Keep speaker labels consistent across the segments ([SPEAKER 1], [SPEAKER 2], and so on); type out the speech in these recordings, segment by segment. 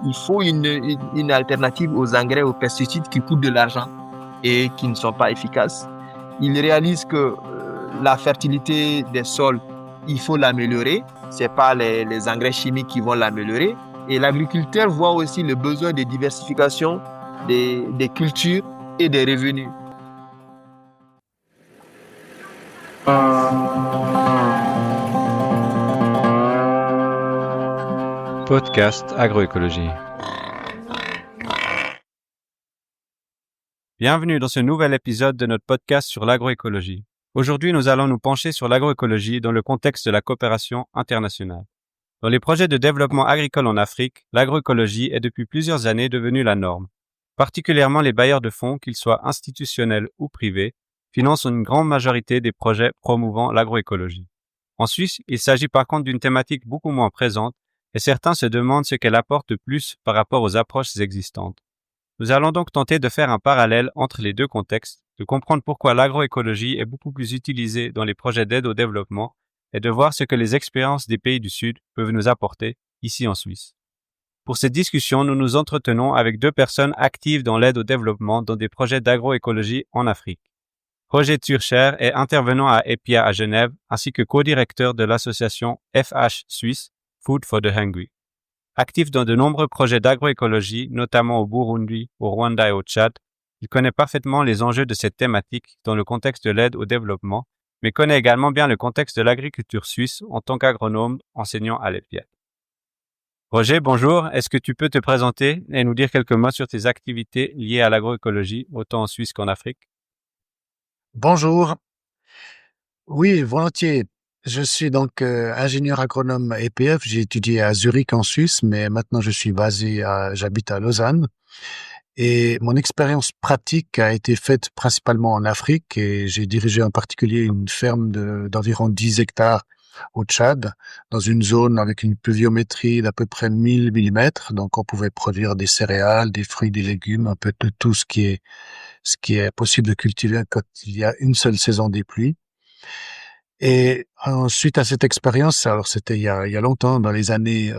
[SPEAKER 1] il faut une alternative aux engrais, aux pesticides qui coûtent de l'argent et qui ne sont pas efficaces. Ils réalisent que la fertilité des sols, il faut l'améliorer. Ce n'est pas les engrais chimiques qui vont l'améliorer. Et l'agriculteur voit aussi le besoin de diversification des cultures et des revenus.
[SPEAKER 2] Podcast Agroécologie. Bienvenue dans ce nouvel épisode de notre podcast sur l'agroécologie. Aujourd'hui, nous allons nous pencher sur l'agroécologie dans le contexte de la coopération internationale. Dans les projets de développement agricole en Afrique, l'agroécologie est depuis plusieurs années devenue la norme. Particulièrement les bailleurs de fonds, qu'ils soient institutionnels ou privés, financent une grande majorité des projets promouvant l'agroécologie. En Suisse, il s'agit par contre d'une thématique beaucoup moins présente et certains se demandent ce qu'elle apporte de plus par rapport aux approches existantes. Nous allons donc tenter de faire un parallèle entre les deux contextes, de comprendre pourquoi l'agroécologie est beaucoup plus utilisée dans les projets d'aide au développement et de voir ce que les expériences des pays du Sud peuvent nous apporter ici en Suisse. Pour cette discussion, nous nous entretenons avec deux personnes actives dans l'aide au développement dans des projets d'agroécologie en Afrique. Roger Turcher est intervenant à EPIA à Genève ainsi que co-directeur de l'association FH Suisse, Food for the Hungry. Actif dans de nombreux projets d'agroécologie, notamment au Burundi, au Rwanda et au Tchad, il connaît parfaitement les enjeux de cette thématique dans le contexte de l'aide au développement, mais connaît également bien le contexte de l'agriculture suisse en tant qu'agronome enseignant à l'EPIA. Roger, bonjour. Est-ce que tu peux te présenter et nous dire quelques mots sur tes activités liées à l'agroécologie, autant en Suisse qu'en Afrique?
[SPEAKER 3] Bonjour. Oui, volontiers. Je suis donc ingénieur agronome EPF. J'ai étudié à Zurich en Suisse, mais maintenant j'habite à Lausanne. Et mon expérience pratique a été faite principalement en Afrique et j'ai dirigé en particulier une ferme d'environ 10 hectares au Tchad, dans une zone avec une pluviométrie d'à peu près 1000 millimètres. Donc on pouvait produire des céréales, des fruits, des légumes, un peu de tout ce qui est possible de cultiver quand il y a une seule saison des pluies. Et suite à cette expérience, alors c'était il y a longtemps, dans les années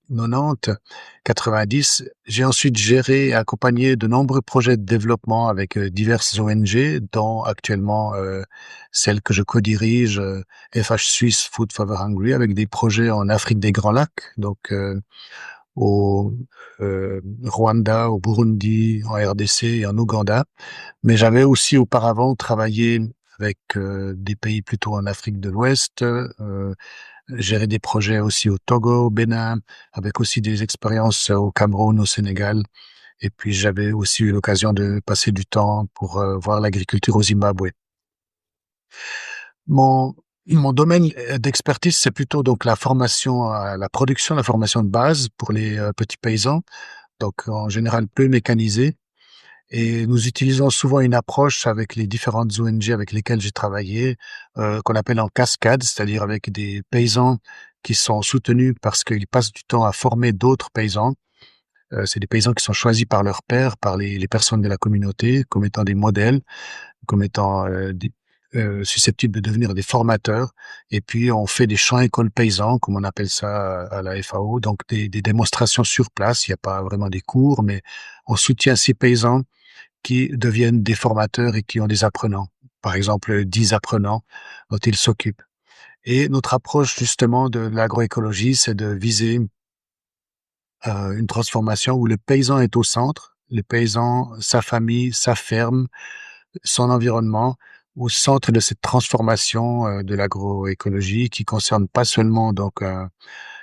[SPEAKER 3] 90, 90, j'ai ensuite géré et accompagné de nombreux projets de développement avec diverses ONG, dont actuellement celle que je co-dirige, FH Suisse Food for the Hungry, avec des projets en Afrique des Grands Lacs, donc au Rwanda, au Burundi, en RDC et en Ouganda. Mais j'avais aussi auparavant travaillé avec des pays plutôt en Afrique de l'Ouest, gérer des projets aussi au Togo, au Bénin, avec aussi des expériences au Cameroun, au Sénégal. Et puis j'avais aussi eu l'occasion de passer du temps pour voir l'agriculture au Zimbabwe. Mon domaine d'expertise, c'est plutôt donc la formation, la production, la formation de base pour les petits paysans, donc en général peu mécanisés. Et nous utilisons souvent une approche avec les différentes ONG avec lesquelles j'ai travaillé, qu'on appelle en cascade, c'est-à-dire avec des paysans qui sont soutenus parce qu'ils passent du temps à former d'autres paysans. C'est des paysans qui sont choisis par leurs pairs, par les personnes de la communauté, comme étant des modèles, comme étant susceptibles de devenir des formateurs. Et puis on fait des champs écoles paysans, comme on appelle ça à la FAO, donc des démonstrations sur place. Il n'y a pas vraiment des cours, mais on soutient ces paysans qui deviennent des formateurs et qui ont des apprenants. Par exemple, 10 apprenants dont ils s'occupent. Et notre approche, justement, de l'agroécologie, c'est de viser une transformation où le paysan est au centre, le paysan, sa famille, sa ferme, son environnement, au centre de cette transformation de l'agroécologie qui concerne pas seulement donc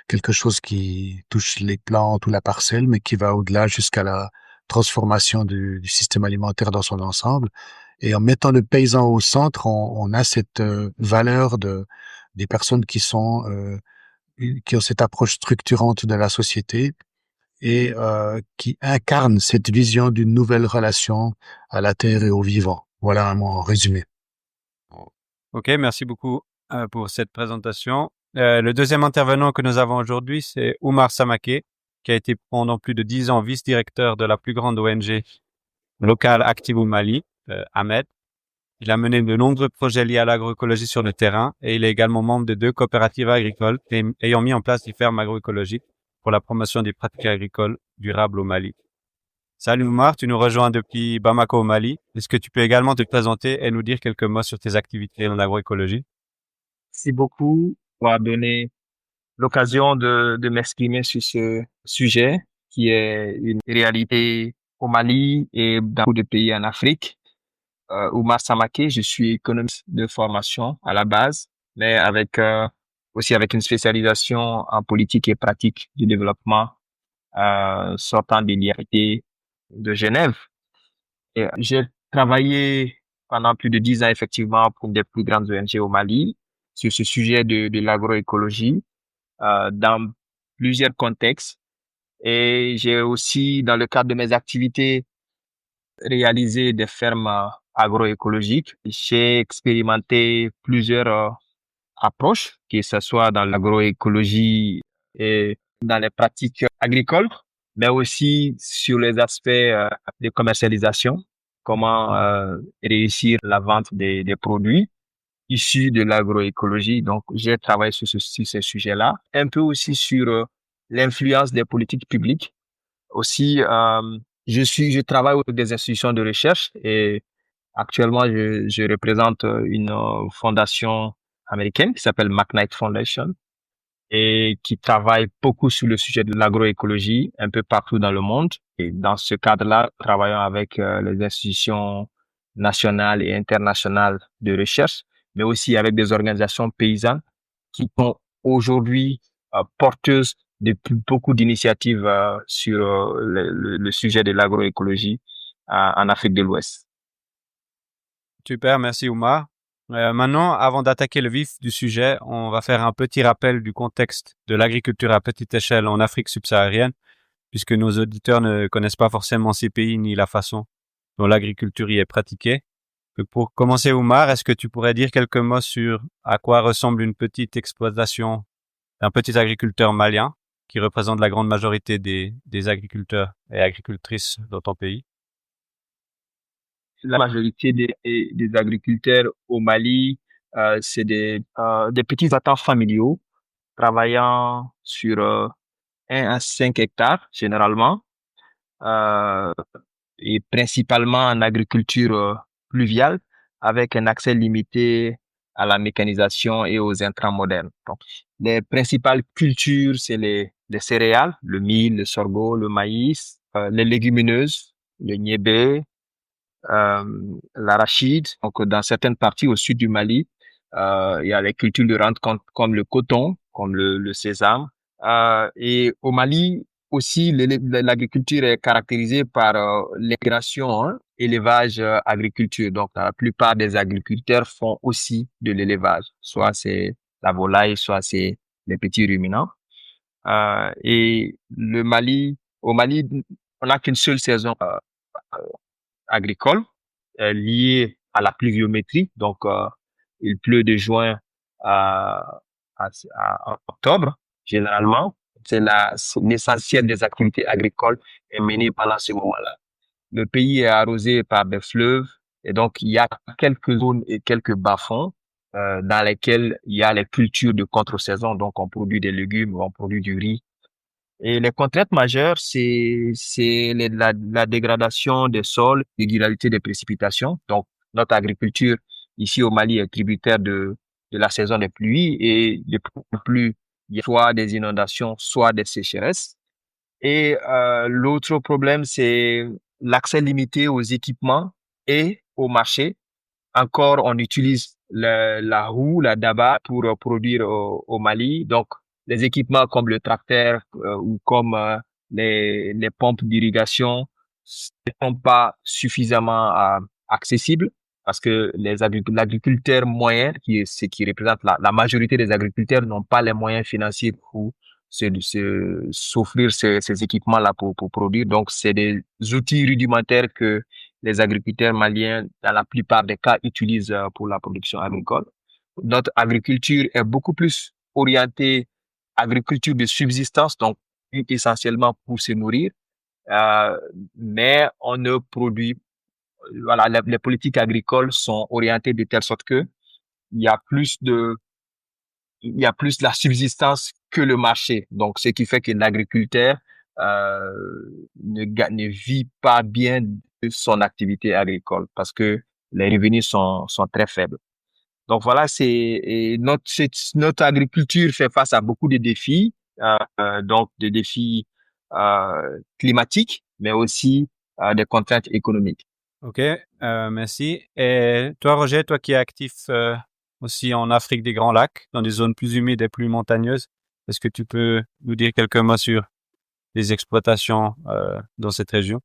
[SPEAKER 3] quelque chose qui touche les plantes ou la parcelle, mais qui va au-delà jusqu'à la transformation du système alimentaire dans son ensemble. Et en mettant le paysan au centre, on a cette valeur des personnes qui ont cette approche structurante de la société et qui incarnent cette vision d'une nouvelle relation à la terre et au vivant. Voilà un mot en résumé.
[SPEAKER 2] Ok, merci beaucoup pour cette présentation. Le deuxième intervenant que nous avons aujourd'hui, c'est Oumar Samake, qui a été pendant plus de 10 ans vice-directeur de la plus grande ONG locale active au Mali, Ahmed. Il a mené de nombreux projets liés à l'agroécologie sur le terrain et il est également membre de 2 coopératives agricoles ayant mis en place des fermes agroécologiques pour la promotion des pratiques agricoles durables au Mali. Salut Oumar, tu nous rejoins depuis Bamako au Mali. Est-ce que tu peux également te présenter et nous dire quelques mots sur tes activités en agroécologie?
[SPEAKER 1] Merci beaucoup pour avoir donné l'occasion de m'exprimer sur ce sujet qui est une réalité au Mali et dans beaucoup de pays en Afrique. Oumar Samake, je suis économiste de formation à la base, mais aussi avec une spécialisation en politique et pratique du développement sortant de l'IRT de Genève. Et j'ai travaillé pendant plus de 10 ans effectivement pour une des plus grandes ONG au Mali sur ce sujet de l'agroécologie dans plusieurs contextes. Et j'ai aussi, dans le cadre de mes activités, réalisé des fermes agroécologiques. J'ai expérimenté plusieurs approches, que ce soit dans l'agroécologie et dans les pratiques agricoles, mais aussi sur les aspects de commercialisation, comment réussir la vente des produits issus de l'agroécologie. Donc, j'ai travaillé sur ces sujets-là. Un peu aussi sur l'influence des politiques publiques. Aussi, je travaille autour des institutions de recherche et actuellement, je représente une fondation américaine qui s'appelle McKnight Foundation et qui travaille beaucoup sur le sujet de l'agroécologie un peu partout dans le monde. Et dans ce cadre-là, travaillons avec les institutions nationales et internationales de recherche, mais aussi avec des organisations paysannes qui sont aujourd'hui porteuses de beaucoup d'initiatives sur le sujet de l'agroécologie en Afrique de l'Ouest.
[SPEAKER 2] Super, merci Oumar. Maintenant, avant d'attaquer le vif du sujet, on va faire un petit rappel du contexte de l'agriculture à petite échelle en Afrique subsaharienne, puisque nos auditeurs ne connaissent pas forcément ces pays ni la façon dont l'agriculture y est pratiquée. Donc, pour commencer, Oumar, est-ce que tu pourrais dire quelques mots sur à quoi ressemble une petite exploitation d'un petit agriculteur malien qui représente la grande majorité des agriculteurs et agricultrices dans ton pays?
[SPEAKER 1] La majorité des agriculteurs au Mali, c'est des petits exploitants familiaux travaillant sur 1 à 5 hectares généralement, euh, et principalement en agriculture pluviale avec un accès limité à la mécanisation et aux intrants modernes. Donc, les principales cultures, c'est les céréales, le mil, le sorgho, le maïs, les légumineuses, le niébé, l'arachide. Donc, dans certaines parties au sud du Mali, il y a les cultures de rente comme le coton, comme le sésame. Et au Mali aussi, l'agriculture est caractérisée par l'intégration, hein, élevage, agriculture. Donc, la plupart des agriculteurs font aussi de l'élevage. Soit c'est la volaille, soit c'est les petits ruminants. Et au Mali, on n'a qu'une seule saison agricole liée à la pluviométrie. Donc, il pleut de juin à, à octobre, généralement. C'est l'essentiel des activités agricoles est mené pendant ce moment-là. Le pays est arrosé par des fleuves et donc il y a quelques zones et quelques bas-fonds dans lesquels il y a les cultures de contre-saison. Donc, on produit des légumes, on produit du riz, et les contraintes majeures, c'est la dégradation des sols, l'irrégularité des précipitations. Donc, notre agriculture ici au Mali est tributaire de la saison des pluies et de plus en plus, il y a soit des inondations, soit des sécheresses. Et l'autre problème, c'est l'accès limité aux équipements et au marché. Encore, on utilise la roue, la daba pour produire au Mali. Donc, les équipements comme le tracteur ou comme les pompes d'irrigation ne sont pas suffisamment accessibles parce que l'agriculteur moyen, qui est ce qui représente la majorité des agriculteurs, n'ont pas les moyens financiers pour s'offrir ces équipements-là pour produire. Donc, c'est des outils rudimentaires que les agriculteurs maliens, dans la plupart des cas, utilisent pour la production agricole. Notre agriculture est beaucoup plus orientée agriculture de subsistance, donc essentiellement pour se nourrir, euh, mais on ne produit, voilà, les politiques agricoles sont orientées de telle sorte que il y a plus il y a plus la subsistance que le marché. Donc, ce qui fait que l'agriculteur ne vit pas bien de son activité agricole parce que les revenus sont très faibles. Donc voilà, notre agriculture fait face à beaucoup de défis, donc des défis climatiques, mais aussi des contraintes économiques.
[SPEAKER 2] Ok, merci. Et toi, Roger, toi qui es actif aussi en Afrique des Grands Lacs, dans des zones plus humides et plus montagneuses, est-ce que tu peux nous dire quelques mots sur les exploitations dans cette région?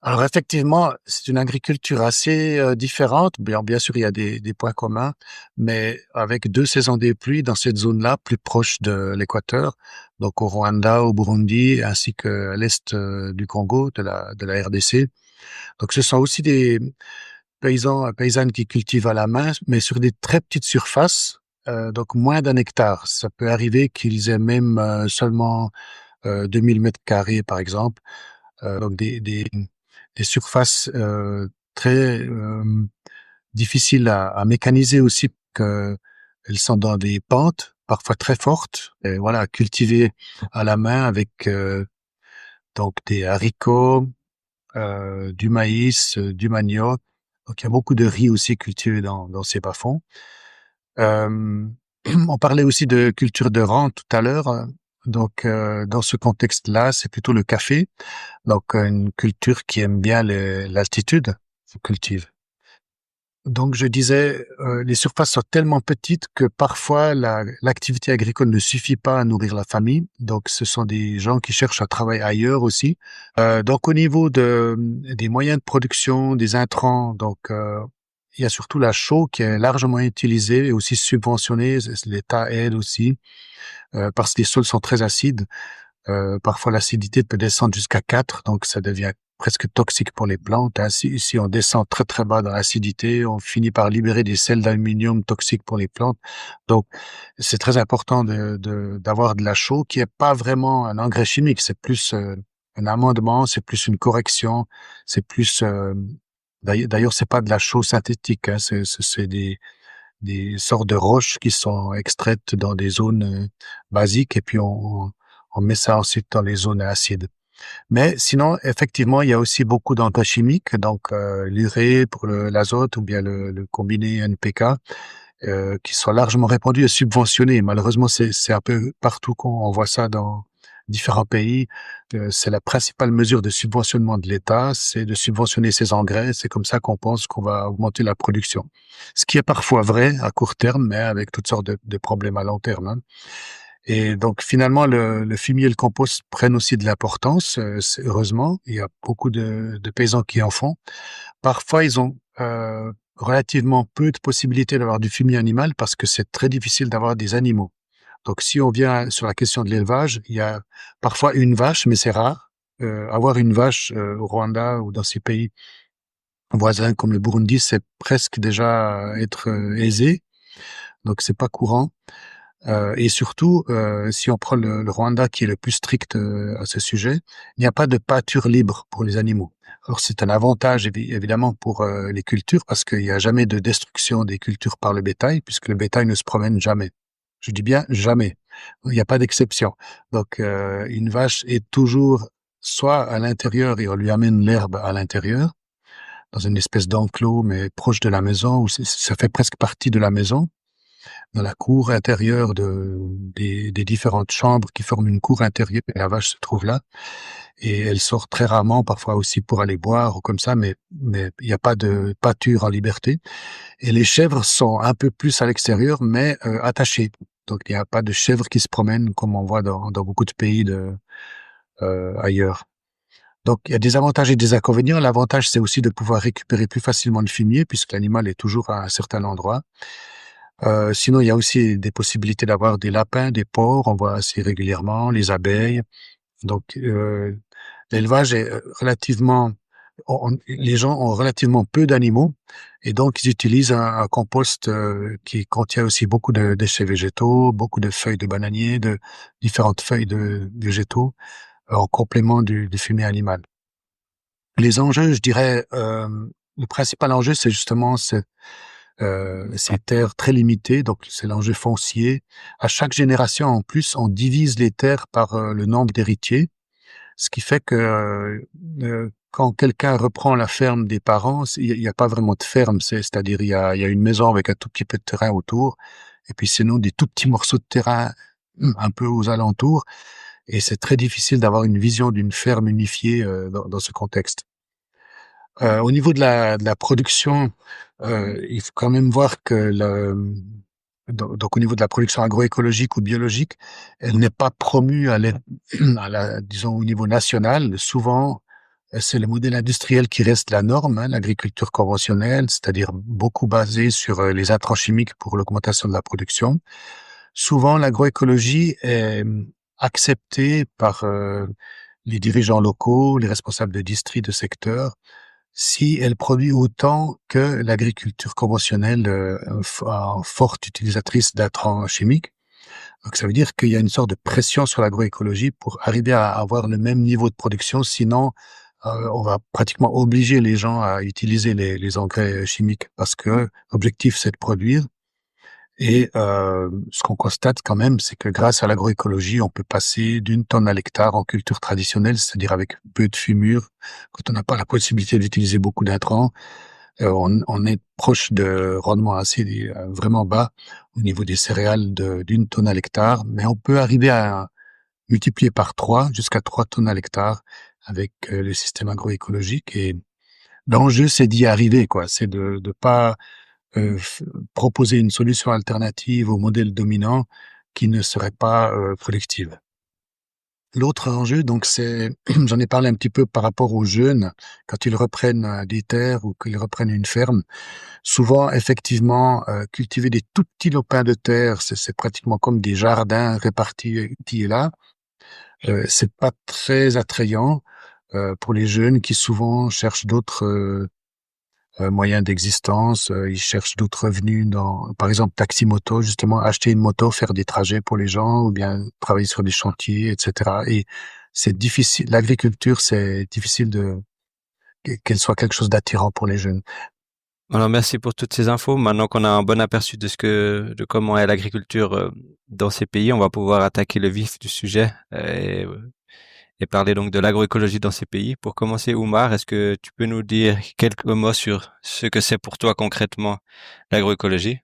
[SPEAKER 3] Alors effectivement, c'est une agriculture assez différente. Bien sûr, il y a des points communs, mais avec 2 saisons des pluies dans cette zone-là, plus proche de l'équateur, donc au Rwanda, au Burundi, ainsi qu'à l'est du Congo, de la RDC. Donc ce sont aussi des paysannes qui cultivent à la main, mais sur des très petites surfaces, donc moins d'1 hectare. Ça peut arriver qu'ils aient même seulement 2000 mètres carrés, par exemple. Donc des surfaces très difficiles à mécaniser aussi, que elles sont dans des pentes parfois très fortes. Et voilà, cultivées à la main avec donc des haricots, du maïs, du manioc. Donc il y a beaucoup de riz aussi cultivé dans ces bas-fonds. Euh, on parlait aussi de culture de rente tout à l'heure. Donc dans ce contexte-là, c'est plutôt le café. Donc, une culture qui aime bien l'altitude, se cultive. Donc, je disais, les surfaces sont tellement petites que parfois l'activité agricole ne suffit pas à nourrir la famille. Donc, ce sont des gens qui cherchent à travailler ailleurs aussi. Donc, au niveau des moyens de production, des intrants, donc il y a surtout la chaux qui est largement utilisée et aussi subventionnée. L'État aide aussi parce que les sols sont très acides. Parfois, l'acidité peut descendre jusqu'à 4, donc ça devient presque toxique pour les plantes. Ainsi, si on descend très très bas dans l'acidité, on finit par libérer des sels d'aluminium toxiques pour les plantes. Donc, c'est très important d'avoir de la chaux qui est pas vraiment un engrais chimique, c'est plus un amendement, c'est plus une correction, c'est plus d'ailleurs, c'est pas de la chaux synthétique, hein, c'est des sortes de roches qui sont extraites dans des zones basiques et puis on met ça ensuite dans les zones acides. Mais sinon, effectivement, il y a aussi beaucoup d'engrais chimiques, donc l'urée pour l'azote ou bien le combiné NPK, qui sont largement répandus et subventionnés. Malheureusement, c'est un peu partout qu'on voit ça dans différents pays. C'est la principale mesure de subventionnement de l'État, c'est de subventionner ces engrais. C'est comme ça qu'on pense qu'on va augmenter la production. Ce qui est parfois vrai à court terme, mais avec toutes sortes de problèmes à long terme, hein. Et donc finalement, le fumier et le compost prennent aussi de l'importance. Heureusement, il y a beaucoup de paysans qui en font. Parfois, ils ont relativement peu de possibilités d'avoir du fumier animal parce que c'est très difficile d'avoir des animaux. Donc, si on vient sur la question de l'élevage, il y a parfois une vache, mais c'est rare. Avoir une vache au Rwanda ou dans ces pays voisins comme le Burundi, c'est presque déjà être aisé. Donc, c'est pas courant. Et surtout, si on prend le Rwanda qui est le plus strict à ce sujet, il n'y a pas de pâture libre pour les animaux. Alors c'est un avantage évidemment pour les cultures parce qu'il n'y a jamais de destruction des cultures par le bétail puisque le bétail ne se promène jamais. Je dis bien jamais. Il n'y a pas d'exception. Donc une vache est toujours soit à l'intérieur et on lui amène l'herbe à l'intérieur dans une espèce d'enclos mais proche de la maison où ça fait presque partie de la maison dans la cour intérieure des différentes chambres qui forment une cour intérieure. Et la vache se trouve là et elle sort très rarement, parfois aussi pour aller boire ou comme ça, mais il n'y a pas de pâture en liberté. Et les chèvres sont un peu plus à l'extérieur, mais attachées. Donc il n'y a pas de chèvres qui se promènent comme on voit dans beaucoup de pays ailleurs. Donc il y a des avantages et des inconvénients. L'avantage, c'est aussi de pouvoir récupérer plus facilement le fumier puisque l'animal est toujours à un certain endroit. Sinon, il y a aussi des possibilités d'avoir des lapins, des porcs, on voit assez régulièrement, les abeilles. Donc, l'élevage est relativement, les gens ont relativement peu d'animaux et donc ils utilisent un compost qui contient aussi beaucoup de déchets végétaux, beaucoup de feuilles de bananier, de différentes feuilles de végétaux en complément du fumier animal. Les enjeux, je dirais, le principal enjeu, c'est justement ces terres très limitées, donc c'est l'enjeu foncier. À chaque génération, en plus, on divise les terres par le nombre d'héritiers, ce qui fait que quand quelqu'un reprend la ferme des parents, il y a pas vraiment de ferme, c'est-à-dire il y a une maison avec un tout petit peu de terrain autour, et puis sinon des tout petits morceaux de terrain un peu aux alentours, et c'est très difficile d'avoir une vision d'une ferme unifiée dans ce contexte. Au niveau de la production, il faut quand même voir que donc au niveau de la production agroécologique ou biologique, elle n'est pas promue disons au niveau national. Souvent, c'est le modèle industriel qui reste la norme, hein, l'agriculture conventionnelle, c'est-à-dire beaucoup basée sur les intrants chimiques pour l'augmentation de la production. Souvent, l'agroécologie est acceptée par les dirigeants locaux, les responsables de districts, de secteurs, si elle produit autant que l'agriculture conventionnelle, forte utilisatrice d'intrants chimiques. Donc ça veut dire qu'il y a une sorte de pression sur l'agroécologie pour arriver à avoir le même niveau de production, sinon on va pratiquement obliger les gens à utiliser les engrais chimiques parce que l'objectif c'est de produire. Et ce qu'on constate quand même, c'est que grâce à l'agroécologie, on peut passer d'une tonne à l'hectare en culture traditionnelle, c'est-à-dire avec peu de fumure, quand on n'a pas la possibilité d'utiliser beaucoup d'intrants. On est proche de rendements assez vraiment bas au niveau des céréales d'une tonne à l'hectare, mais on peut arriver à multiplier par 3 jusqu'à 3 tonnes à l'hectare avec le système agroécologique. Et l'enjeu, c'est d'y arriver, quoi. C'est de pas proposer une solution alternative au modèle dominant qui ne serait pas productive. L'autre enjeu, donc, c'est, j'en ai parlé un petit peu par rapport aux jeunes, quand ils reprennent des terres ou qu'ils reprennent une ferme. Souvent, effectivement, cultiver des tout petits lopins de terre, c'est pratiquement comme des jardins répartis ici et là. C'est pas très attrayant pour les jeunes qui souvent cherchent d'autres moyens d'existence. Ils cherchent d'autres revenus par exemple, taxi-moto, justement, acheter une moto, faire des trajets pour les gens, ou bien travailler sur des chantiers, etc. Et c'est difficile. L'agriculture, c'est difficile qu'elle soit quelque chose d'attirant pour les jeunes.
[SPEAKER 2] Alors merci pour toutes ces infos. Maintenant qu'on a un bon aperçu de comment est l'agriculture dans ces pays, on va pouvoir attaquer le vif du sujet et parler donc de l'agroécologie dans ces pays. Pour commencer, Oumar, est-ce que tu peux nous dire quelques mots sur ce que c'est pour toi concrètement l'agroécologie?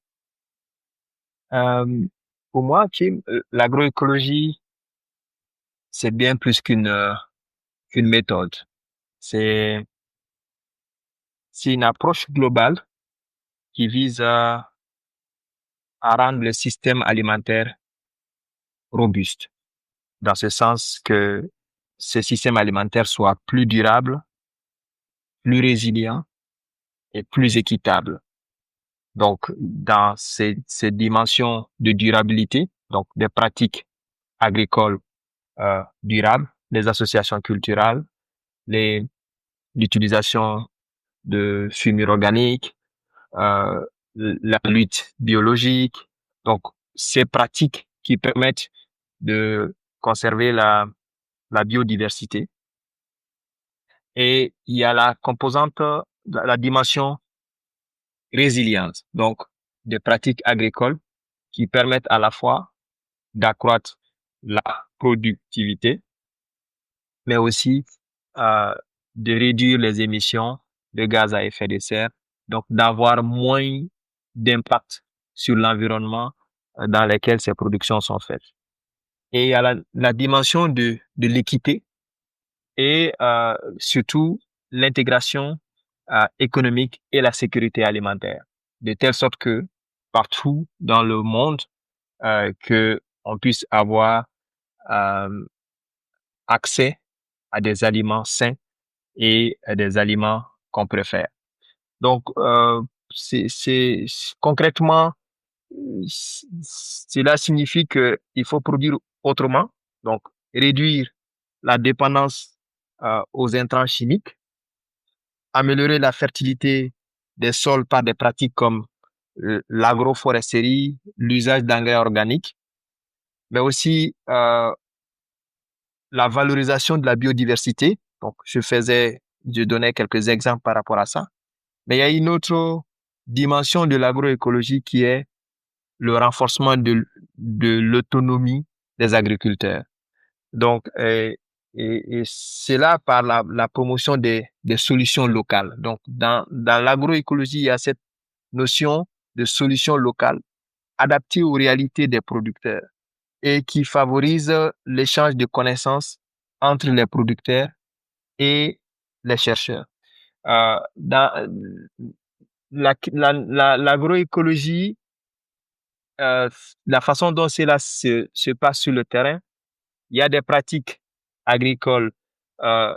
[SPEAKER 1] Euh, pour moi, Kim, l'agroécologie, c'est bien plus qu'une méthode. C'est c'est une approche globale qui vise à rendre le système alimentaire robuste, dans ce sens que ce système alimentaire soit plus durable, plus résilient et plus équitable. Donc, dans ces dimensions de durabilité, donc des pratiques agricoles durables, les associations culturelles, l'utilisation de fumure organique, euh, la lutte biologique. Donc, ces pratiques qui permettent de conserver la biodiversité. Et il y a la composante, la dimension résilience. Donc, des pratiques agricoles qui permettent à la fois d'accroître la productivité, mais aussi euh, de réduire les émissions de gaz à effet de serre, donc d'avoir moins d'impact sur l'environnement dans lequel ces productions sont faites. Et il y a la dimension de l'équité et surtout l'intégration économique et la sécurité alimentaire, de telle sorte que partout dans le monde, que on puisse avoir euh, accès à des aliments sains et à des aliments qu'on préfère. Donc, concrètement, cela signifie que il faut produire autrement, donc réduire la dépendance aux intrants chimiques, améliorer la fertilité des sols par des pratiques comme l'agroforesterie, l'usage d'engrais organiques, mais aussi la valorisation de la biodiversité. Donc, je donnais quelques exemples par rapport à ça. Mais il y a une autre dimension de l'agroécologie qui est le renforcement de l'autonomie des agriculteurs. Donc, et c'est là par la promotion des solutions locales. Donc, dans l'agroécologie, il y a cette notion de solutions locales adaptées aux réalités des producteurs et qui favorise l'échange de connaissances entre les producteurs et les chercheurs. Dans l'agroécologie, la façon dont cela se passe sur le terrain, il y a des pratiques agricoles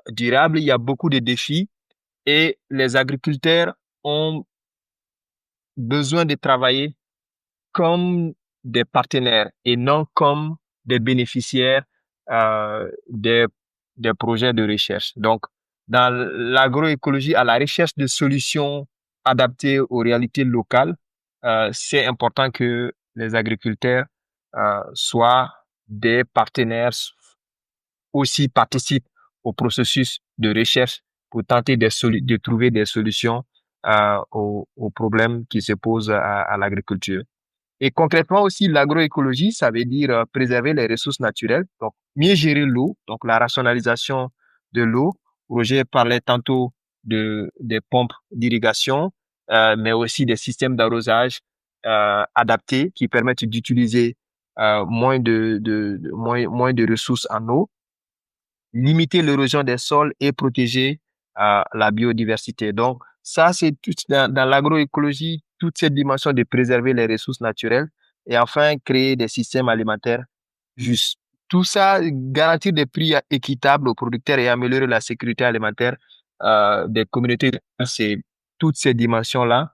[SPEAKER 1] durables, il y a beaucoup de défis et les agriculteurs ont besoin de travailler comme des partenaires et non comme des bénéficiaires euh, des, des projets de recherche. Donc, dans l'agroécologie, à la recherche de solutions adaptées aux réalités locales, c'est important que les agriculteurs soient des partenaires, aussi participent au processus de recherche pour tenter de trouver des solutions aux problèmes qui se posent à l'agriculture. Et concrètement aussi, l'agroécologie, ça veut dire préserver les ressources naturelles, donc mieux gérer l'eau, donc la rationalisation de l'eau. Roger parlait tantôt des pompes d'irrigation, mais aussi des systèmes d'arrosage adaptés qui permettent d'utiliser moins de ressources en eau, limiter l'érosion des sols et protéger la biodiversité. Donc, ça, c'est tout dans l'agroécologie, toute cette dimension de préserver les ressources naturelles et enfin créer des systèmes alimentaires justes. Tout ça, garantir des prix équitables aux producteurs et améliorer la sécurité alimentaire des communautés. C'est toutes ces dimensions-là.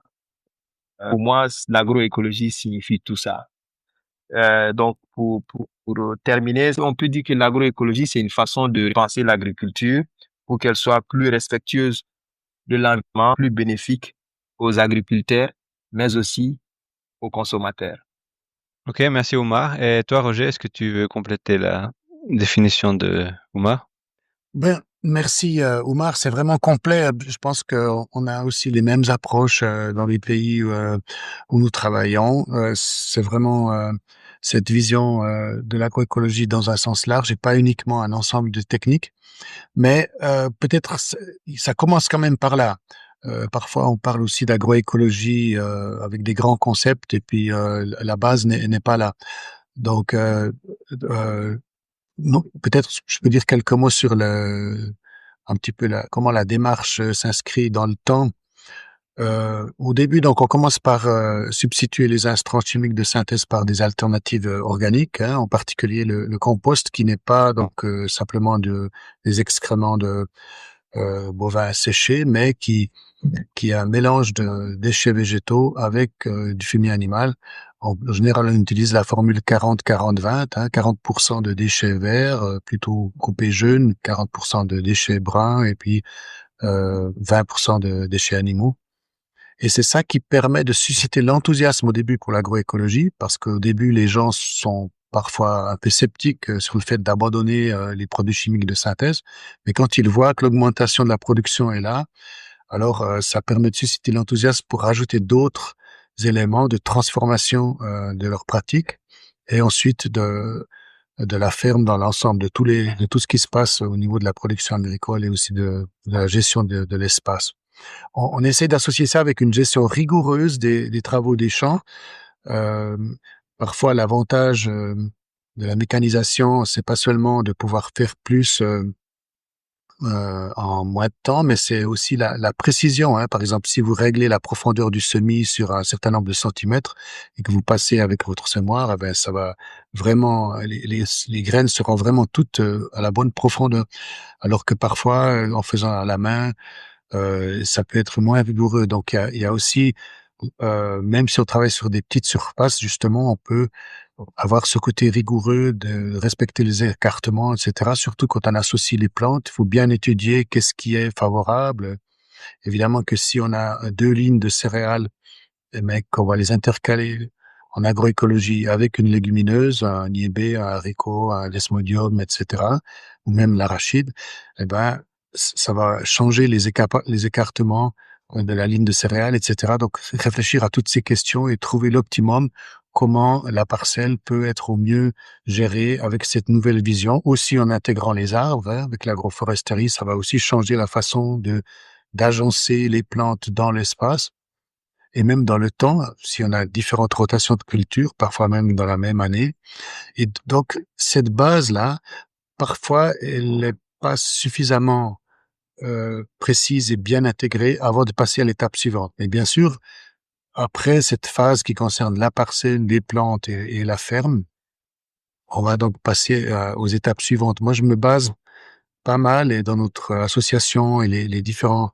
[SPEAKER 1] Pour moi, l'agroécologie signifie tout ça. Donc, pour terminer, on peut dire que l'agroécologie, c'est une façon de penser l'agriculture pour qu'elle soit plus respectueuse de l'environnement, plus bénéfique aux agriculteurs, mais aussi aux consommateurs.
[SPEAKER 2] Ok, merci Oumar. Et toi, Roger, est-ce que tu veux compléter la définition de Oumar?
[SPEAKER 3] Ben, merci Oumar, c'est vraiment complet. Je pense qu'on a aussi les mêmes approches dans les pays où nous travaillons. C'est vraiment cette vision de l'agroécologie dans un sens large et pas uniquement un ensemble de techniques. Mais peut-être ça commence quand même par là. Parfois, on parle aussi d'agroécologie avec des grands concepts et puis la base n'est pas là. Donc, euh, non, peut-être je peux dire quelques mots sur un petit peu comment la démarche s'inscrit dans le temps. Au début, donc, on commence par substituer les intrants chimiques de synthèse par des alternatives organiques, hein, en particulier le compost, qui n'est pas donc simplement des excréments de bovins séchés, mais qui est un mélange de déchets végétaux avec du fumier animal. En général, on utilise la formule 40-40-20, hein, 40% de déchets verts, plutôt coupés jaunes, 40% de déchets bruns et puis 20% de déchets animaux. Et c'est ça qui permet de susciter l'enthousiasme au début pour l'agroécologie, parce qu'au début, les gens sont parfois un peu sceptiques sur le fait d'abandonner les produits chimiques de synthèse. Mais quand ils voient que l'augmentation de la production est là, alors ça permet de susciter l'enthousiasme pour rajouter d'autres éléments de transformation de leur pratique et ensuite de la ferme dans l'ensemble de tout ce qui se passe au niveau de la production agricole et aussi de la gestion de l'espace. On essaie d'associer ça avec une gestion rigoureuse des travaux des champs. Euh, Parfois, l'avantage de la mécanisation, c'est pas seulement de pouvoir faire plus en moins de temps, mais c'est aussi la précision, hein. Par exemple, si vous réglez la profondeur du semis sur un certain nombre de centimètres et que vous passez avec votre semoir, eh ben, ça va vraiment, les graines seront vraiment toutes à la bonne profondeur. Alors que parfois, en faisant à la main, ça peut être moins vigoureux. Donc, il y a aussi, même si on travaille sur des petites surfaces, justement, on peut avoir ce côté rigoureux de respecter les écartements, etc. Surtout quand on associe les plantes, il faut bien étudier qu'est-ce qui est favorable. Évidemment que si on a deux lignes de céréales, mais qu'on va les intercaler en agroécologie avec une légumineuse, un niébé, un haricot, un desmodium, etc., ou même l'arachide, eh ben, ça va changer les écartements de la ligne de céréales, etc. Donc, réfléchir à toutes ces questions et trouver l'optimum, comment la parcelle peut être au mieux gérée avec cette nouvelle vision, aussi en intégrant les arbres, hein. Avec l'agroforesterie, ça va aussi changer la façon d'agencer les plantes dans l'espace et même dans le temps, si on a différentes rotations de culture, parfois même dans la même année. Et donc, cette base-là, parfois, elle n'est pas suffisamment précise et bien intégrée avant de passer à l'étape suivante. Mais bien sûr, après cette phase qui concerne la parcelle, les plantes et la ferme, on va donc passer aux étapes suivantes. Moi, je me base pas mal et dans notre association et les différents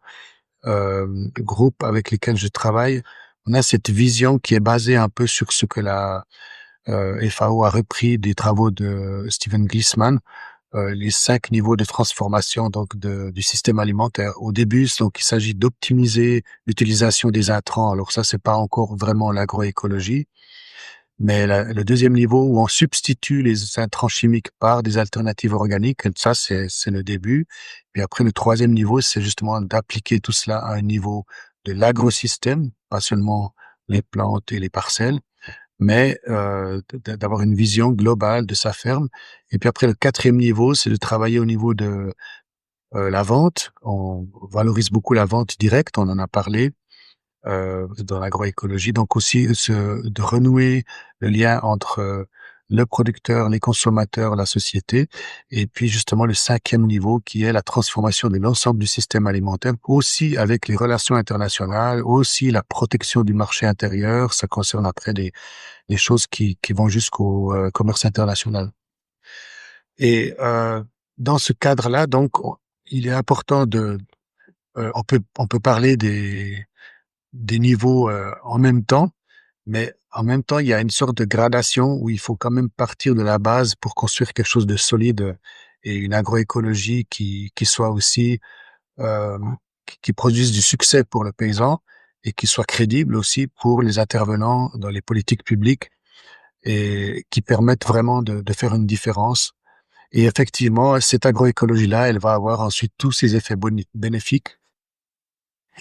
[SPEAKER 3] groupes avec lesquels je travaille, on a cette vision qui est basée un peu sur ce que la FAO a repris des travaux de Steven Glisman, les 5 niveaux de transformation donc du système alimentaire. Au début, donc il s'agit d'optimiser l'utilisation des intrants. Alors ça, c'est pas encore vraiment l'agroécologie, mais le deuxième niveau où on substitue les intrants chimiques par des alternatives organiques, ça c'est le début. Et après le troisième niveau, c'est justement d'appliquer tout cela à un niveau de l'agrosystème, pas seulement les plantes et les parcelles, mais d'avoir une vision globale de sa ferme. Et puis après, le quatrième niveau, c'est de travailler au niveau de la vente. On valorise beaucoup la vente directe, on en a parlé dans l'agroécologie. Donc aussi de renouer le lien entre le producteur, les consommateurs, la société, et puis justement le cinquième niveau qui est la transformation de l'ensemble du système alimentaire, aussi avec les relations internationales, aussi la protection du marché intérieur. Ça concerne après des choses qui vont jusqu'au commerce international. Et dans ce cadre-là, donc, il est important on peut parler des niveaux en même temps, mais en même temps, il y a une sorte de gradation où il faut quand même partir de la base pour construire quelque chose de solide et une agroécologie qui soit aussi euh, qui produise du succès pour le paysan et qui soit crédible aussi pour les intervenants dans les politiques publiques et qui permettent vraiment de faire une différence. Et effectivement, cette agroécologie-là, elle va avoir ensuite tous ces effets bénéfiques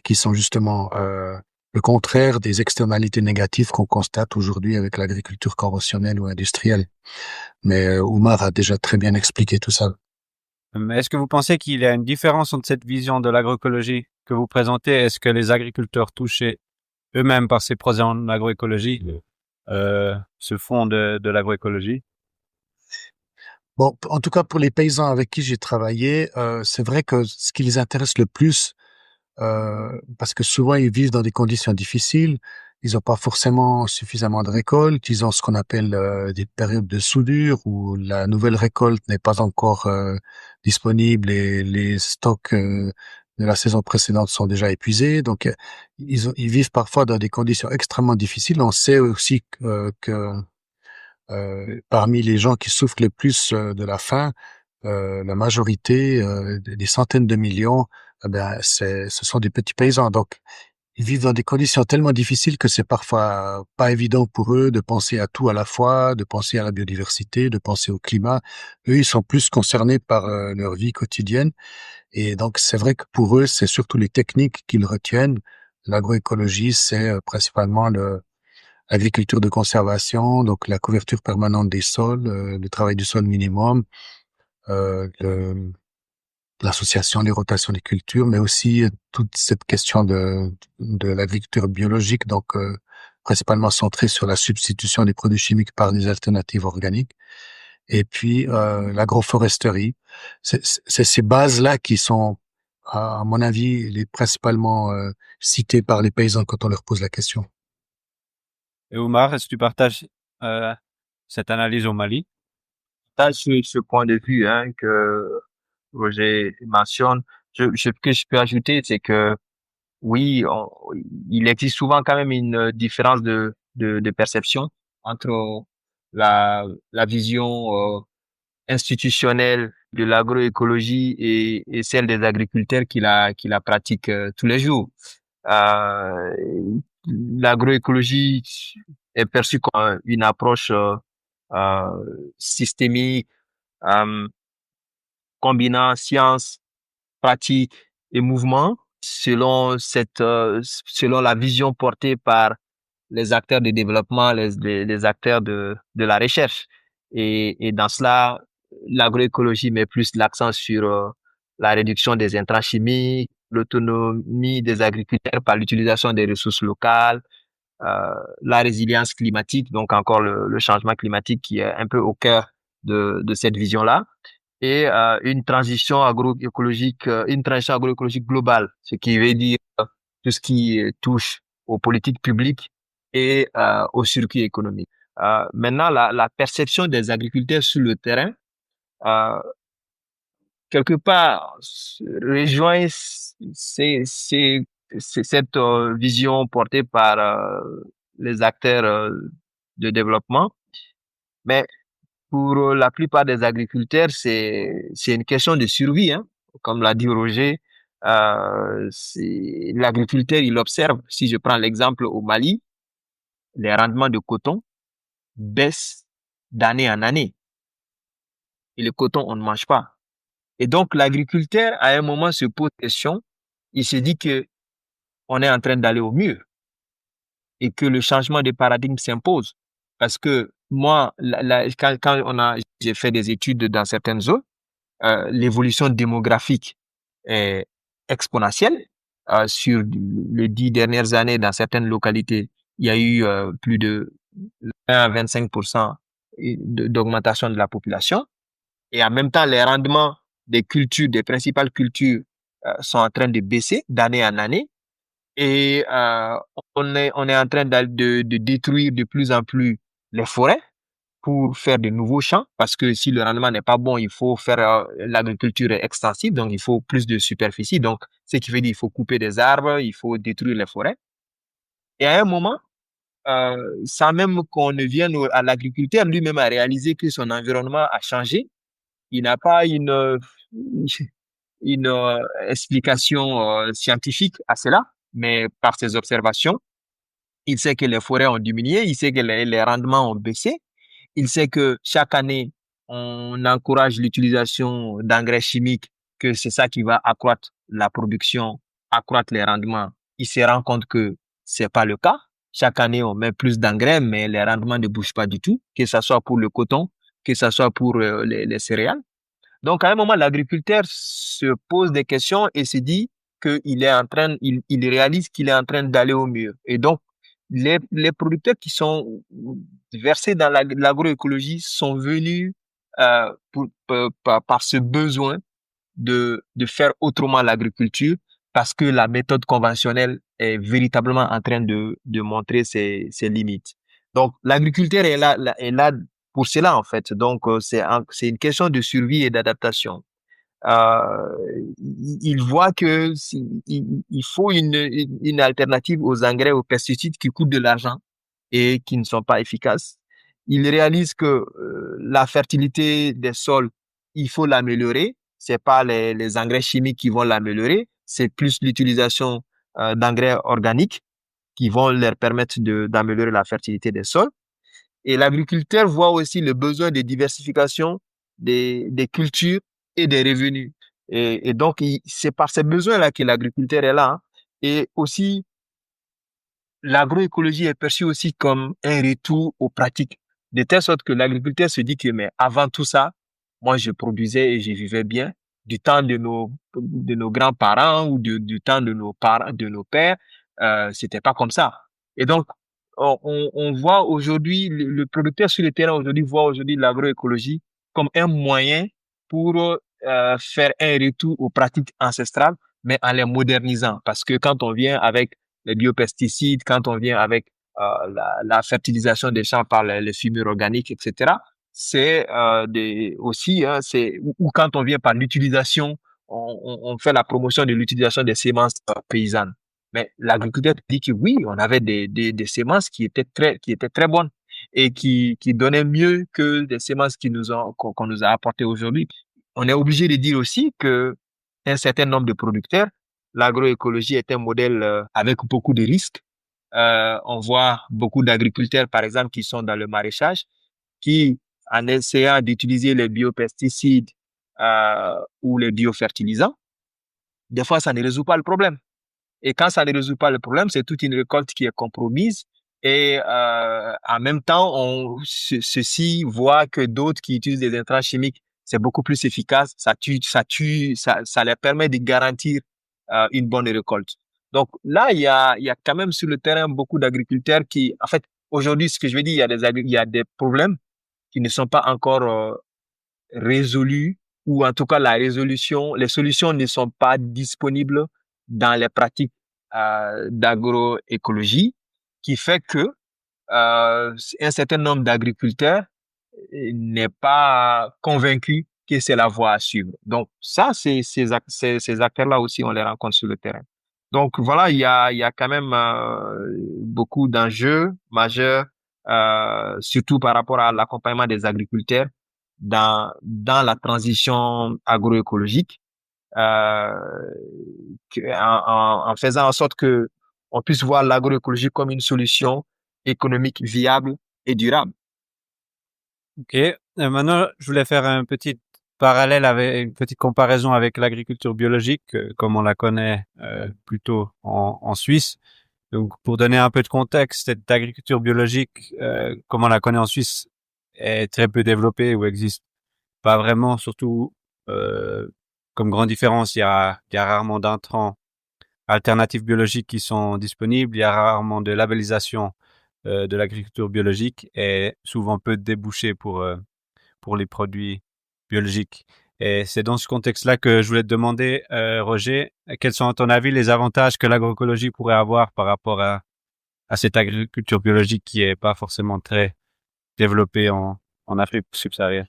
[SPEAKER 3] qui sont justement le contraire des externalités négatives qu'on constate aujourd'hui avec l'agriculture conventionnelle ou industrielle. Mais Oumar a déjà très bien expliqué tout ça.
[SPEAKER 2] Mais est-ce que vous pensez qu'il y a une différence entre cette vision de l'agroécologie que vous présentez? Est-ce que les agriculteurs touchés eux-mêmes par ces projets en agroécologie se font de l'agroécologie?
[SPEAKER 3] Bon, en tout cas pour les paysans avec qui j'ai travaillé, c'est vrai que ce qui les intéresse le plus, parce que souvent ils vivent dans des conditions difficiles, ils n'ont pas forcément suffisamment de récoltes, ils ont ce qu'on appelle des périodes de soudure où la nouvelle récolte n'est pas encore disponible et les stocks de la saison précédente sont déjà épuisés. Donc ils vivent parfois dans des conditions extrêmement difficiles. On sait aussi que parmi les gens qui souffrent le plus de la faim, la majorité, des centaines de millions, eh ben, ce sont des petits paysans. Donc, ils vivent dans des conditions tellement difficiles que c'est parfois pas évident pour eux de penser à tout à la fois, de penser à la biodiversité, de penser au climat. Eux, ils sont plus concernés par leur vie quotidienne. Et donc, c'est vrai que pour eux, c'est surtout les techniques qu'ils retiennent. L'agroécologie, c'est principalement l'agriculture de conservation, donc la couverture permanente des sols, le travail du sol minimum, euh, le, l'association, les rotations des cultures, mais aussi toute cette question de l'agriculture biologique, donc principalement centrée sur la substitution des produits chimiques par des alternatives organiques. Et puis l'agroforesterie. C'est ces bases-là qui sont, à mon avis, les principalement citées par les paysans quand on leur pose la question.
[SPEAKER 2] Et Oumar, est-ce que tu partages euh, cette analyse au Mali?
[SPEAKER 1] Ça, ce point de vue hein, que Roger mentionne, ce que je peux ajouter, c'est que oui, il existe souvent quand même une différence de perception entre la vision institutionnelle de l'agroécologie et celle des agriculteurs qui la pratiquent tous les jours. Euh, L'agroécologie est perçue comme une approche systémique, euh, combinant science, pratique et mouvement. selon la vision portée par les acteurs de développement, les acteurs de la recherche. Et dans cela, l'agroécologie met plus l'accent sur la réduction des intrants chimiques, l'autonomie des agriculteurs par l'utilisation des ressources locales, la résilience climatique, donc encore le changement climatique qui est un peu au cœur de cette vision-là, et une transition agroécologique globale, ce qui veut dire tout ce qui touche aux politiques publiques et au circuit économique. Maintenant, la perception des agriculteurs sur le terrain, euh, quelque part, rejoint cette vision portée par les acteurs de développement. Mais pour la plupart des agriculteurs, c'est une question de survie, hein. Comme l'a dit Roger, l'agriculteur, il observe. Si je prends l'exemple au Mali, les rendements de coton baissent d'année en année. Et le coton, on ne mange pas. Et donc, l'agriculteur, à un moment, se pose question. Il se dit que on est en train d'aller au mur et que le changement de paradigme s'impose. Parce que moi, quand j'ai fait des études dans certaines zones, l'évolution démographique est exponentielle. Sur les 10 dernières années, dans certaines localités, il y a eu plus de 20 à 25% d'augmentation de la population. Et en même temps, les rendements des cultures, des principales cultures, sont en train de baisser d'année en année. Et on est en train de détruire de plus en plus les forêts pour faire de nouveaux champs, parce que si le rendement n'est pas bon, il faut faire l'agriculture extensive, donc il faut plus de superficie. Donc, ce qui veut dire qu'il faut couper des arbres, il faut détruire les forêts. Et à un moment, sans même qu'on ne vienne à l'agriculteur lui-même à réaliser que son environnement a changé, il n'a pas une explication scientifique à cela, mais par ses observations, il sait que les forêts ont diminué, il sait que les rendements ont baissé, il sait que chaque année, on encourage l'utilisation d'engrais chimiques, que c'est ça qui va accroître la production, accroître les rendements. Il se rend compte que c'est pas le cas. Chaque année, on met plus d'engrais, mais les rendements ne bougent pas du tout, que ce soit pour le coton, que ce soit pour les céréales. Donc, à un moment, l'agriculteur se pose des questions et se dit il réalise qu'il est en train d'aller au mur. Et donc, les producteurs qui sont versés dans l'agroécologie sont venus par ce besoin de faire autrement l'agriculture, parce que la méthode conventionnelle est véritablement en train de montrer ses limites. Donc, l'agriculteur est là pour cela, en fait. Donc, c'est une question de survie et d'adaptation. Il voit que il faut une alternative aux engrais, aux pesticides qui coûtent de l'argent et qui ne sont pas efficaces. Il réalise que la fertilité des sols, il faut l'améliorer. C'est pas les engrais chimiques qui vont l'améliorer, c'est plus l'utilisation d'engrais organiques qui vont leur permettre d'améliorer la fertilité des sols. Et l'agriculteur voit aussi le besoin de diversification des cultures et des revenus. Et donc, c'est par ces besoins-là que l'agriculteur est là, hein. Et aussi, l'agroécologie est perçue aussi comme un retour aux pratiques, de telle sorte que l'agriculteur se dit que, mais avant tout ça, moi, je produisais et je vivais bien du temps de nos grands-parents ou du temps de nos parents, de nos pères. C'était pas comme ça. Et donc, on voit aujourd'hui, le producteur sur le terrain aujourd'hui voit aujourd'hui l'agroécologie comme un moyen pour faire un retour aux pratiques ancestrales, mais en les modernisant. Parce que quand on vient avec les biopesticides, quand on vient avec la fertilisation des champs par les fumures organiques, etc., c'est aussi, hein, ou quand on vient par l'utilisation, on fait la promotion de l'utilisation des semences paysannes. Mais l'agriculteur dit que oui, on avait des semences qui étaient très bonnes et qui donnaient mieux que des semences qu'on nous a apportées aujourd'hui. On est obligé de dire aussi que un certain nombre de producteurs, l'agroécologie est un modèle avec beaucoup de risques. On voit beaucoup d'agriculteurs, par exemple, qui sont dans le maraîchage, qui, en essayant d'utiliser les biopesticides ou les biofertilisants, des fois, ça ne résout pas le problème. Et quand ça ne résout pas le problème, c'est toute une récolte qui est compromise. Et en même temps, ceux-ci voient que d'autres qui utilisent des intrants chimiques, c'est beaucoup plus efficace. Ça leur permet de garantir une bonne récolte. Donc là, il y a quand même sur le terrain beaucoup d'agriculteurs qui, en fait, aujourd'hui, ce que je veux dire, il y a des problèmes qui ne sont pas encore résolus, ou en tout cas les solutions ne sont pas disponibles dans les pratiques d'agroécologie, qui fait que un certain nombre d'agriculteurs n'est pas convaincu que c'est la voie à suivre. Donc ça, ces acteurs-là aussi, on les rencontre sur le terrain. Donc voilà, il y a quand même beaucoup d'enjeux majeurs, surtout par rapport à l'accompagnement des agriculteurs dans la transition agroécologique, euh, en faisant en sorte que on puisse voir l'agroécologie comme une solution économique viable et durable.
[SPEAKER 2] Ok. Maintenant, je voulais faire un petit parallèle avec une petite comparaison avec l'agriculture biologique, comme on la connaît plutôt en Suisse. Donc, pour donner un peu de contexte, cette agriculture biologique, comme on la connaît en Suisse, est très peu développée ou existe pas vraiment. Surtout, comme grande différence, il y a rarement d'intrants alternatifs biologiques qui sont disponibles. Il y a rarement de labellisation de l'agriculture biologique et souvent peu de débouchés pour les produits biologiques. Et c'est dans ce contexte-là que je voulais te demander, Roger, quels sont à ton avis les avantages que l'agroécologie pourrait avoir par rapport à cette agriculture biologique qui est pas forcément très développée en Afrique subsaharienne?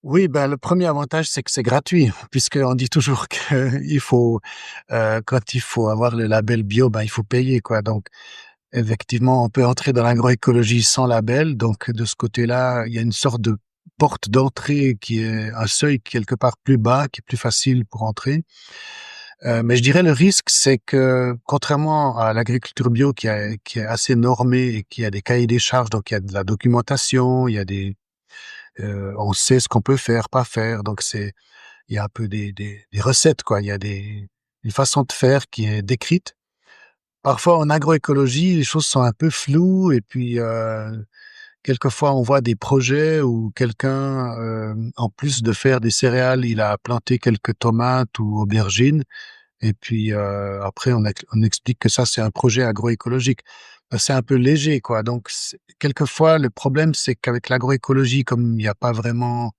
[SPEAKER 3] Oui, ben, le premier avantage, c'est que c'est gratuit, puisqu'on dit toujours qu'il faut, quand il faut avoir le label bio, ben, il faut payer, quoi. Donc, effectivement, on peut entrer dans l'agroécologie sans label. Donc, de ce côté-là, il y a une sorte de porte d'entrée qui est un seuil quelque part plus bas, qui est plus facile pour entrer. Mais je dirais le risque, c'est que contrairement à l'agriculture bio qui est assez normée et qui a des cahiers des charges, donc il y a de la documentation, il y a on sait ce qu'on peut faire, pas faire. Donc il y a un peu des recettes, quoi. Il y a une façon de faire qui est décrite. Parfois, en agroécologie, les choses sont un peu floues et puis quelquefois, on voit des projets où quelqu'un, en plus de faire des céréales, il a planté quelques tomates ou aubergines et puis après, on explique que ça, c'est un projet agroécologique. C'est un peu léger, quoi. Donc, quelquefois, le problème, c'est qu'avec l'agroécologie, comme il n'y a pas vraiment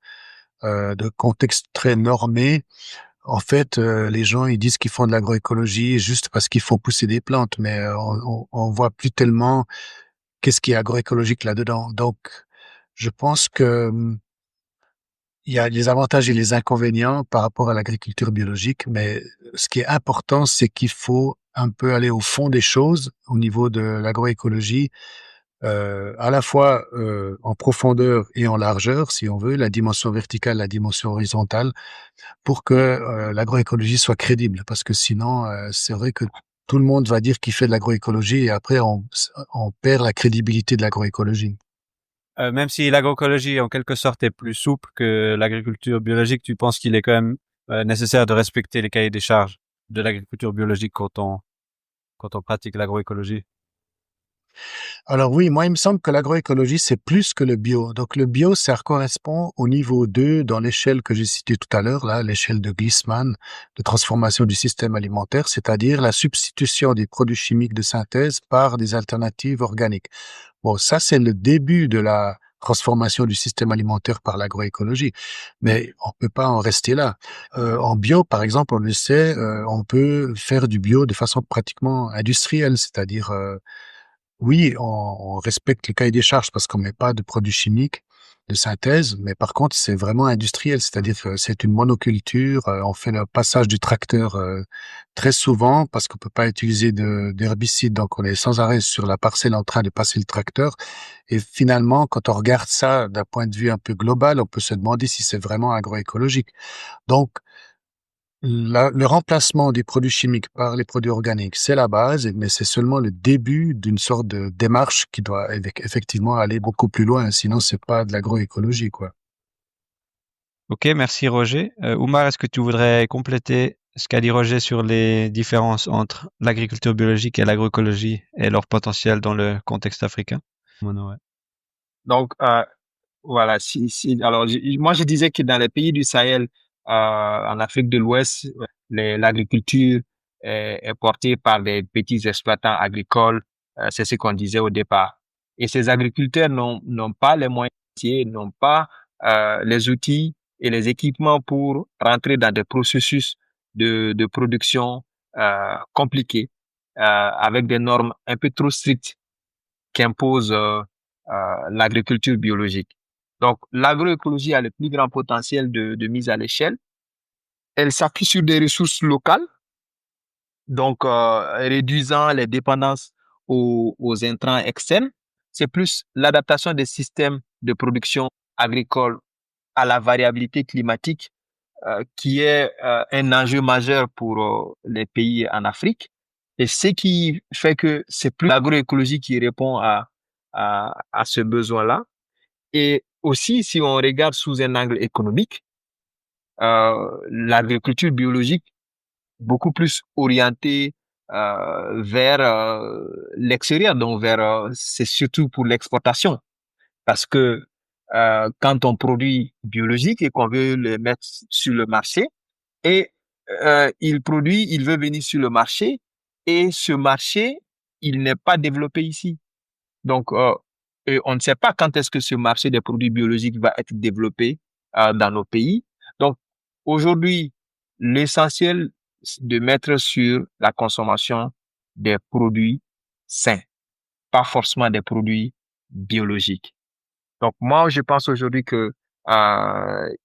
[SPEAKER 3] de contexte très normé, en fait, les gens, ils disent qu'ils font de l'agroécologie juste parce qu'ils font pousser des plantes, mais on voit plus tellement qu'est-ce qui est agroécologique là-dedans. Donc, je pense que il y a les avantages et les inconvénients par rapport à l'agriculture biologique, mais ce qui est important, c'est qu'il faut un peu aller au fond des choses au niveau de l'agroécologie, à la fois en profondeur et en largeur, si on veut, la dimension verticale, la dimension horizontale, pour que l'agroécologie soit crédible. Parce que sinon, c'est vrai que tout le monde va dire qu'il fait de l'agroécologie et après, on perd la crédibilité de l'agroécologie.
[SPEAKER 2] Même si l'agroécologie, en quelque sorte, est plus souple que l'agriculture biologique, tu penses qu'il est quand même nécessaire de respecter les cahiers des charges de l'agriculture biologique quand on pratique l'agroécologie?
[SPEAKER 3] Alors oui, moi, il me semble que l'agroécologie, c'est plus que le bio. Donc le bio, ça correspond au niveau 2 dans l'échelle que j'ai citée tout à l'heure, là, l'échelle de Glisman, de transformation du système alimentaire, c'est-à-dire la substitution des produits chimiques de synthèse par des alternatives organiques. Bon, ça, c'est le début de la transformation du système alimentaire par l'agroécologie. Mais on peut pas en rester là. En bio, par exemple, on le sait, on peut faire du bio de façon pratiquement industrielle, c'est-à-dire oui, on respecte le cahier des charges parce qu'on met pas de produits chimiques de synthèse, mais par contre, c'est vraiment industriel, c'est-à-dire que c'est une monoculture, on fait le passage du tracteur très souvent parce qu'on peut pas utiliser d'herbicides, donc on est sans arrêt sur la parcelle en train de passer le tracteur. Et finalement, quand on regarde ça d'un point de vue un peu global, on peut se demander si c'est vraiment agroécologique. Donc, le remplacement des produits chimiques par les produits organiques, c'est la base, mais c'est seulement le début d'une sorte de démarche qui doit effectivement aller beaucoup plus loin. Sinon, c'est pas de l'agroécologie, quoi.
[SPEAKER 2] Ok, merci Roger. Oumar, est-ce que tu voudrais compléter ce qu'a dit Roger sur les différences entre l'agriculture biologique et l'agroécologie et leur potentiel dans le contexte africain? Ouais.
[SPEAKER 1] Donc, voilà, alors, moi, je disais que dans les pays du Sahel, en Afrique de l'Ouest, l'agriculture est portée par des petits exploitants agricoles. C'est ce qu'on disait au départ. Et ces agriculteurs n'ont pas les moyens, n'ont pas les outils et les équipements pour rentrer dans des processus de production compliqués, avec des normes un peu trop strictes qu'impose l'agriculture biologique. Donc, l'agroécologie a le plus grand potentiel de mise à l'échelle. Elle s'appuie sur des ressources locales, donc réduisant les dépendances aux intrants externes. C'est plus l'adaptation des systèmes de production agricole à la variabilité climatique qui est un enjeu majeur pour les pays en Afrique. Et ce qui fait que c'est plus l'agroécologie qui répond à ce besoin-là. Et aussi, si on regarde sous un angle économique, l'agriculture biologique beaucoup plus orientée vers l'extérieur, donc c'est surtout pour l'exportation. Parce que quand on produit biologique et qu'on veut le mettre sur le marché, et il veut venir sur le marché, et ce marché, il n'est pas développé ici. Donc, et on ne sait pas quand est-ce que ce marché des produits biologiques va être développé dans nos pays. Donc, aujourd'hui, l'essentiel, c'est de mettre sur la consommation des produits sains, pas forcément des produits biologiques. Donc, moi, je pense aujourd'hui que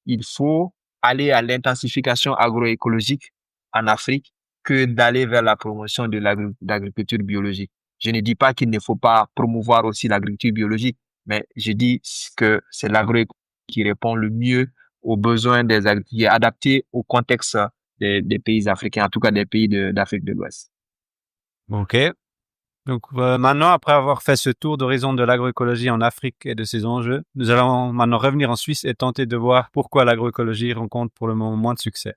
[SPEAKER 1] il faut aller à l'intensification agroécologique en Afrique que d'aller vers la promotion de l'agriculture biologique. Je ne dis pas qu'il ne faut pas promouvoir aussi l'agriculture biologique, mais je dis que c'est l'agroécologie qui répond le mieux aux besoins des agriculteurs, qui est adapté au contexte des pays africains, en tout cas des pays d'Afrique de l'Ouest.
[SPEAKER 2] OK. Donc maintenant, après avoir fait ce tour d'horizon de l'agroécologie en Afrique et de ses enjeux, nous allons maintenant revenir en Suisse et tenter de voir pourquoi l'agroécologie rencontre pour le moment moins de succès.